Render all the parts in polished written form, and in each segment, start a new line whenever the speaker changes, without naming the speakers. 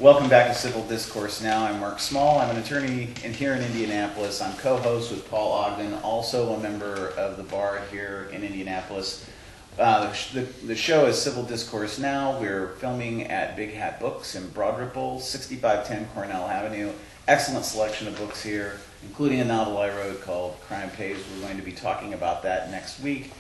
Welcome back to Civil Discourse Now. I'm Mark Small. I'm an attorney here in Indianapolis. I'm co-host with Paul Ogden, also a member of the bar here in Indianapolis. The show is Civil Discourse Now. We're filming at Big Hat Books in Broad Ripple, 6510 Cornell Avenue. Excellent selection of books here, including a novel I wrote called Crime Pays. We're going to be talking about that next week.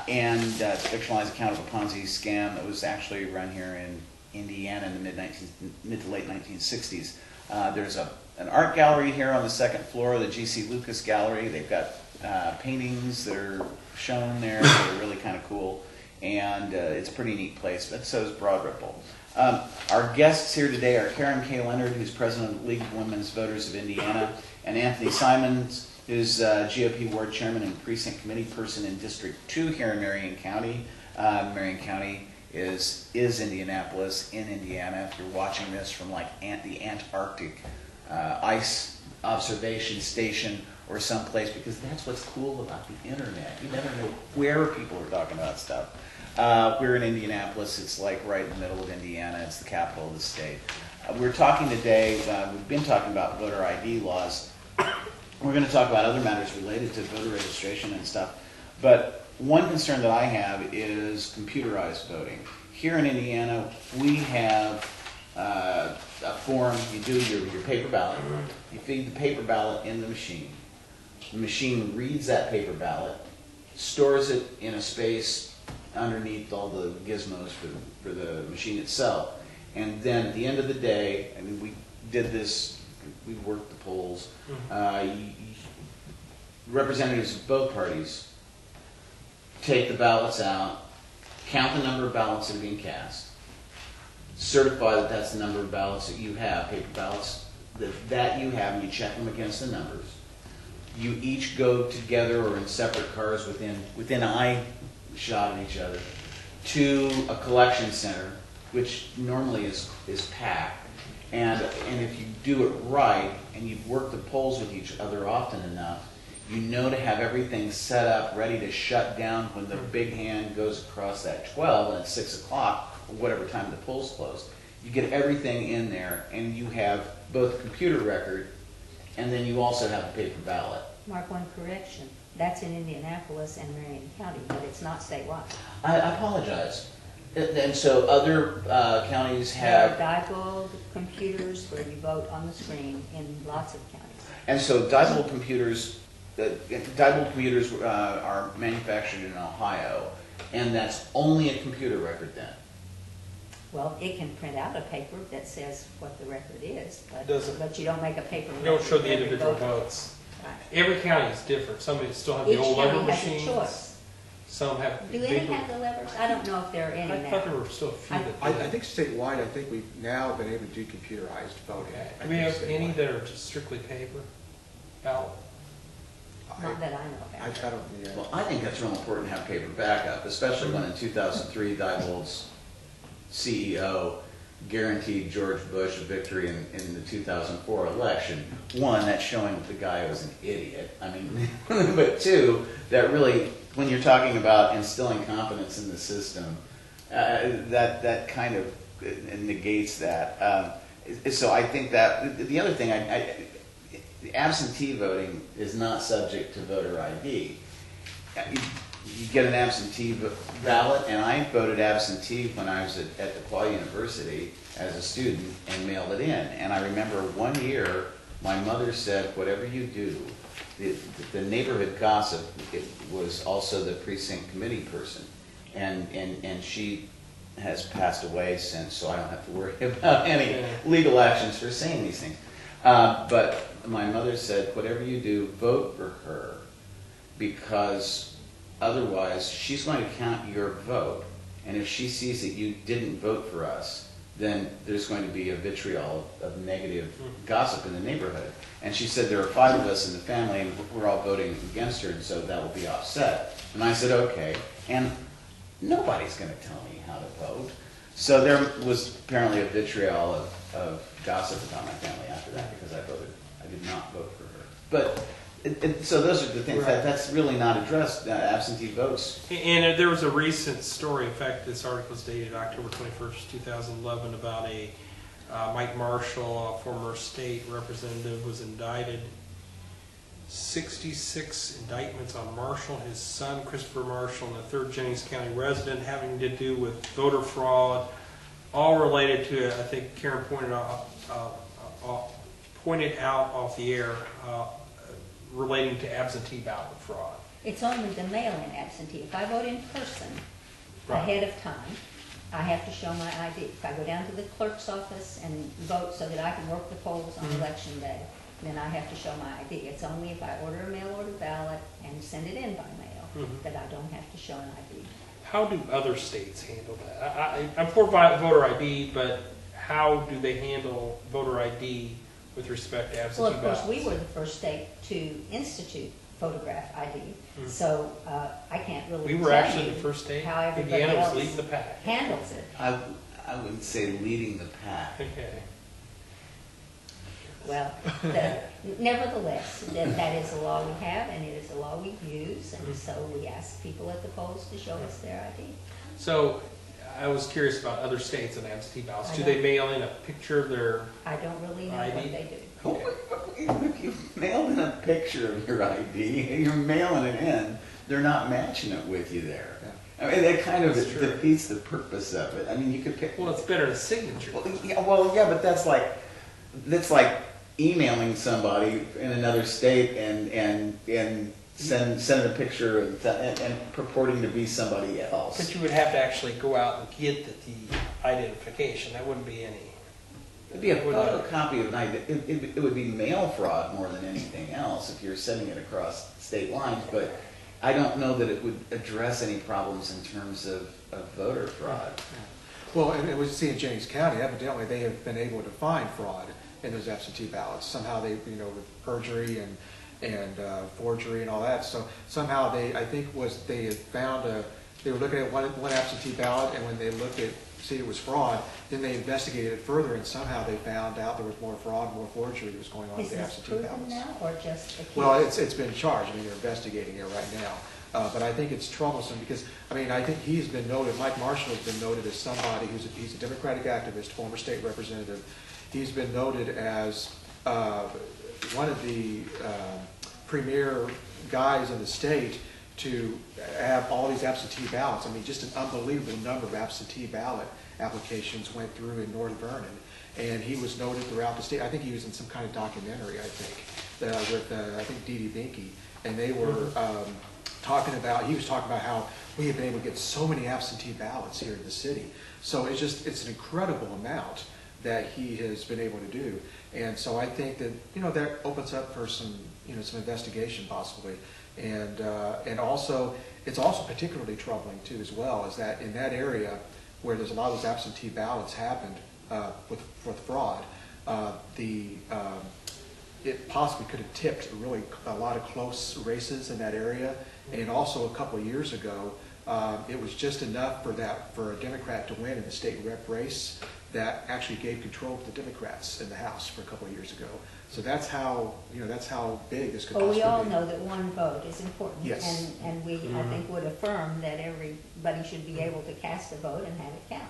And it's a fictionalized account of a Ponzi scam that was actually run here in Indiana in the mid to late 1960s. There's an art gallery here on the second floor, the G.C. Lucas Gallery. They've got paintings that are shown there that are really kind of cool, and it's a pretty neat place, but so is Broad Ripple. Our guests here today are Karen Kay Leonard, who's president of the League of Women's Voters of Indiana, and Anthony Simons, who's GOP Ward Chairman and Precinct Committee person in District 2 here in Marion County. Marion County is Indianapolis in Indiana. If you're watching this from like the Antarctic ice observation station or someplace, because that's what's cool about the internet. You never know where people are talking about stuff. We're in Indianapolis. It's like right in the middle of Indiana. It's the capital of the state. We're talking today, we've been talking about voter ID laws. We're going to talk about other matters related to voter registration and stuff. But one concern that I have is computerized voting. Here in Indiana, we have a form. You do your paper ballot. You feed the paper ballot in the machine. The machine reads that paper ballot, stores it in a space underneath all the gizmos for the machine itself. And then at the end of the day, I mean, we did this, we worked the polls. Representatives of both parties take the ballots out, count the number of ballots that are being cast, certify that that's the number of ballots that you have, paper ballots that you have, and you check them against the numbers. You each go together or in separate cars within eye shot of each other to a collection center, which normally is packed. And if you do it right and you've worked the polls with each other often enough, you know to have everything set up, ready to shut down when the big hand goes across that 12 and it's 6 o'clock, or whatever time the polls close. You get everything in there, and you have both computer record, and then you also have a paper ballot.
Mark, one correction. That's in Indianapolis and Marion County, but it's not statewide.
I apologize. And so other counties have...
There are Diebold computers where you vote on the screen in lots of counties.
And so Diebold computers... Diebold computers are manufactured in Ohio, and that's only a computer record then.
Well, it can print out a paper that says what the record is, but you don't make a paper record.
You don't show the individual votes.
Right.
Every county is different. Some still have the old lever machines.
Each county has a choice.
Some have.
Do any have the levers? I don't know if there are any
I
now.
thought there were still a few that
I
did.
think statewide, I think we've now been able to do computerized voting.
Okay.
I
Do we
think
have any
statewide.
that are just strictly paper ballot?
Not that I know
I
about.
don't, yeah.
Well, I think that's real important to have paper backup, especially when in 2003 Diebold's CEO guaranteed George Bush a victory in the 2004 election. One, that's showing that the guy was an idiot. I mean, but two, that really, when you're talking about instilling confidence in the system, that kind of negates that. So I think that the other thing, absentee voting is not subject to voter ID. You get an absentee ballot, and I voted absentee when I was at DePaul University as a student and mailed it in. And I remember one year, my mother said, whatever you do, the neighborhood gossip, it was also the precinct committee person. And she has passed away since, so I don't have to worry about any legal actions for saying these things. But my mother said, whatever you do, vote for her, because otherwise she's going to count your vote. And if she sees that you didn't vote for us, then there's going to be a vitriol of negative gossip in the neighborhood. And she said, there are 5 of us in the family, and we're all voting against her, and so that will be offset. And I said, okay. And nobody's going to tell me how to vote. So there was apparently a vitriol of gossip about my family after that, because I did not vote for her. But so those are the things that's really not addressed, absentee votes.
And there was a recent story, in fact, this article is dated October 21st, 2011, about a Mike Marshall, a former state representative, was indicted. 66 indictments on Marshall, his son Christopher Marshall, and a third Jennings County resident having to do with voter fraud, all related to, I think Karen pointed out off the air, relating to absentee ballot fraud.
It's only the mail-in absentee. If I vote in person
Right.
ahead of time, I have to show my ID. If I go down to the clerk's office and vote so that I can work the polls on election day, then I have to show my ID. It's only if I order a mail-order ballot and send it in by mail that I don't have to show an ID.
How do other states handle that? I'm for voter ID, but how do they handle voter ID with respect to absentee
Well, of
ballots?
course, we were the first state to institute photograph ID, so I can't really
We were
tell
actually
you
the first state.
how everybody
Indiana was
else
leading the pack.
handles it.
I wouldn't say leading the pack.
Okay.
Well, nevertheless, that is a law we have, and it is a law we use, and so we ask people at the polls to show us their ID.
So I was curious about other states and absentee ballots.
I
Do
know.
they mail in a picture of their
I don't really know
ID?
what they do.
If you've mailed in a picture of your ID, and you're mailing it in, they're not matching it with you there. I mean, that kind of
That's true.
defeats the purpose of it. I mean, you could pick.
Well, it's better than signature.
Well, yeah, but that's like emailing somebody in another state and send a picture and purporting to be somebody else.
But you would have to actually go out and get the identification. That wouldn't be any.
It'd be a photocopy of an ID. It would be mail fraud more than anything else if you're sending it across state lines, but I don't know that it would address any problems in terms of voter fraud.
Well, and we see in Jennings County, evidently they have been able to find fraud in those absentee ballots. Somehow they, with perjury and forgery and all that. So somehow they had found they were looking at one absentee ballot, and when they looked at see it was fraud, then they investigated it further, and somehow they found out there was more fraud, more forgery that was going on
Is
with the
this
absentee
proven
ballots.
now, or just accused?
Well, it's been charged. I mean, they're investigating it right now. But I think it's troublesome because, I mean, I think he's been noted, Mike Marshall has been noted as somebody he's a Democratic activist, former state representative. He's been noted as one of the premier guys in the state to have all these absentee ballots. I mean, just an unbelievable number of absentee ballot applications went through in North Vernon. And he was noted throughout the state. I think he was in some kind of documentary, with I think Dee Dee Binky. And they were he was talking about how we have been able to get so many absentee ballots here in the city. So it's an incredible amount that he has been able to do. And so I think that, that opens up for some investigation possibly. And also, it's also particularly troubling too as well, is that in that area where there's a lot of those absentee ballots happened with fraud, it possibly could have tipped a lot of close races in that area. And also a couple of years ago, it was just enough for a Democrat to win in the state rep race that actually gave control to the Democrats in the House for a couple of years ago. So that's how big this could
Well,
possibly
we all
be.
know that one vote is important.
Yes.
And we, I think, would affirm that everybody should be able to cast a vote and have it count.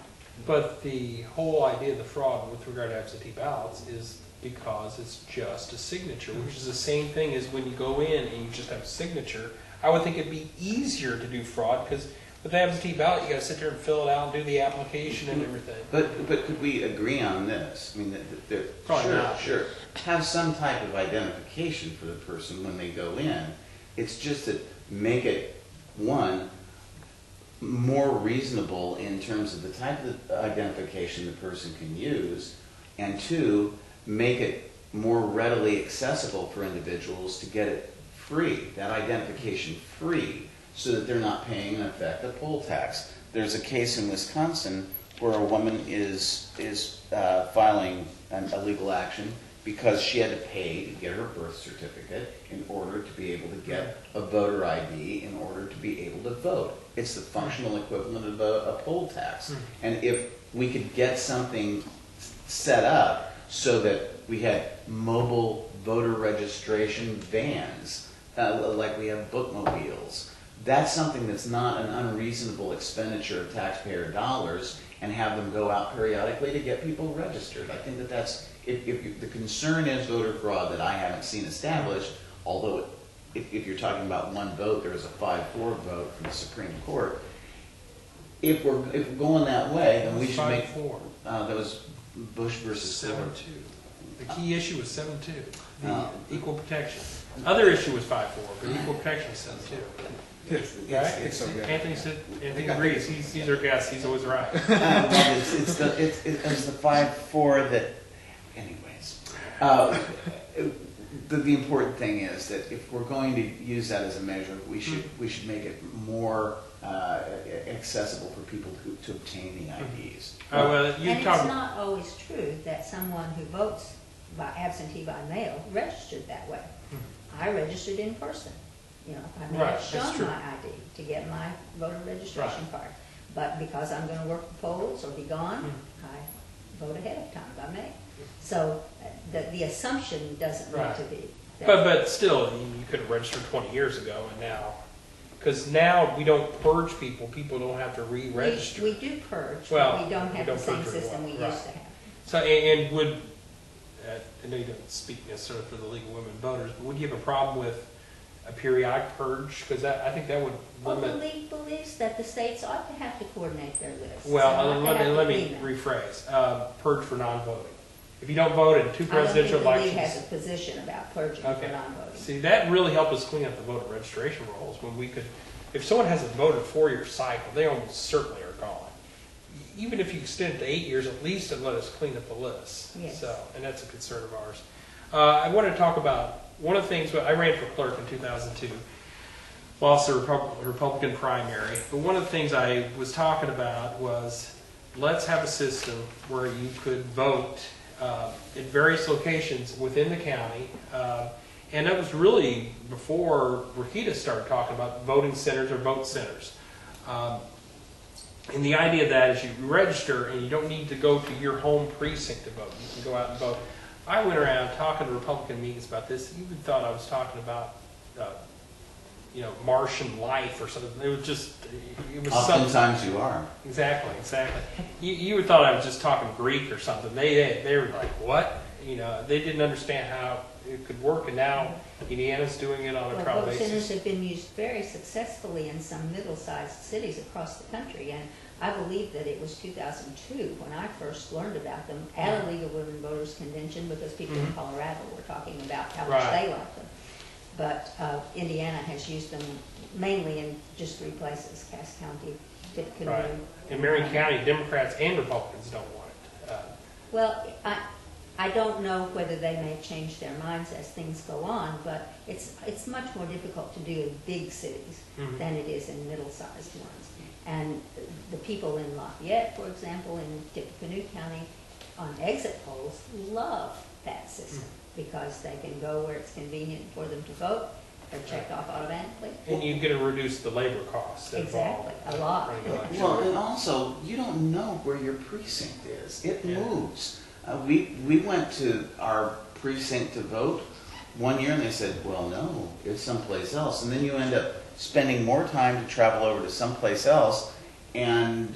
But the whole idea of the fraud with regard to absentee ballots is because it's just a signature, which is the same thing as when you go in and you just have a signature. I would think it'd be easier to do fraud because with the absentee ballot, you got to sit there and fill it out and do the application and everything.
But could we agree on this? I mean,
Probably not.
Sure. Have some type of identification for the person when they go in. It's just that make it, one, more reasonable in terms of the type of identification the person can use, and two, make it more readily accessible for individuals to get it free, that identification free, so that they're not paying, in effect, a poll tax. There's a case in Wisconsin where a woman is filing a legal action because she had to pay to get her birth certificate in order to be able to get a voter ID in order to be able to vote. It's the functional equivalent of a poll tax. And if we could get something set up so that we had mobile voter registration vans, like we have bookmobiles, that's something that's not an unreasonable expenditure of taxpayer dollars, and have them go out periodically to get people registered. I think that that's, if the concern is voter fraud that I haven't seen established, although if you're talking about one vote, there was a 5-4 vote from the Supreme Court. If we're going that way, then we should make
5-4.
That was Bush versus Ford.
7-2. The key issue was 7-2. The equal protection. Other issue was 5-4, but equal protection was 7-2. Right?
It's so good.
Anthony agrees. He's our guest. He's always right.
Well, it was the 5-4 that, anyways. The important thing is that if we're going to use that as a measure, we should make it more accessible for people to obtain the IDs.
And it's not always true that someone who votes by absentee by mail registered that way. I registered in person. You know, I may have shown my ID to get my voter registration card. But because I'm going to work the polls or be gone, I vote ahead of time by mail. So the assumption doesn't need to be.
But still, you could have registered 20 years ago, and now, because now we don't purge people. People don't have to re-register.
We do purge,
well,
but we don't have the same system we used to have.
So, and would, I know you don't speak necessarily for the League of Women Voters, but would you have a problem with a periodic purge? Because I think that would limit.
Well, the league believes that the states ought to have to coordinate their lists.
Well, let me rephrase. Purge for non-voting. If you don't vote in 2 presidential elections.
I don't think the league has a position about purging for non-voting.
See, that really helped us clean up the voter registration rolls when we could, if someone hasn't voted 4-year cycle, they almost certainly are gone. Even if you extend it to 8 years, at least it let us clean up the list.
Yes.
So, and that's a concern of ours. I want to talk about one of the things. I ran for clerk in 2002, lost the Republican primary. But one of the things I was talking about was, let's have a system where you could vote at various locations within the county. And that was really before Rakita started talking about voting centers or vote centers. And the idea of that is you register and you don't need to go to your home precinct to vote. You can go out and vote. I went around talking to Republican meetings about this. You even thought I was talking about, Martian life or something. It was
Oftentimes you are.
Exactly. You thought I was just talking Greek or something. They were like, what? They didn't understand how it could work, and now Indiana's doing it on a trial basis.
Vote centers have been used very successfully in some middle-sized cities across the country, and I believe that it was 2002 when I first learned about them at a League of Women Voters convention, because people in Colorado were talking about how much they liked them. But Indiana has used them mainly in just 3 places: Cass County, Tippecanoe.
Right. In Marion County, Democrats and Republicans don't want it.
Well, I don't know whether they may change their minds as things go on, but it's much more difficult to do in big cities than it is in middle-sized ones. And the people in Lafayette, for example, in Tippecanoe County, on exit polls, love that system because they can go where it's convenient for them to vote. They're checked off automatically.
And you get to reduce the labor costs involved.
Exactly, a lot.
Well, and also, you don't know where your precinct is. It moves. We went to our precinct to vote one year, and they said, well, no, it's someplace else. And then you end up spending more time to travel over to someplace else, and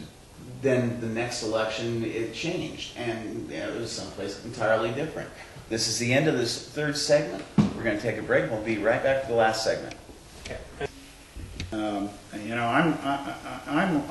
then the next election, it changed, and it was someplace entirely different. This is the end of this 3rd segment. We're going to take a break. We'll be right back to the last segment.
Okay.
I'm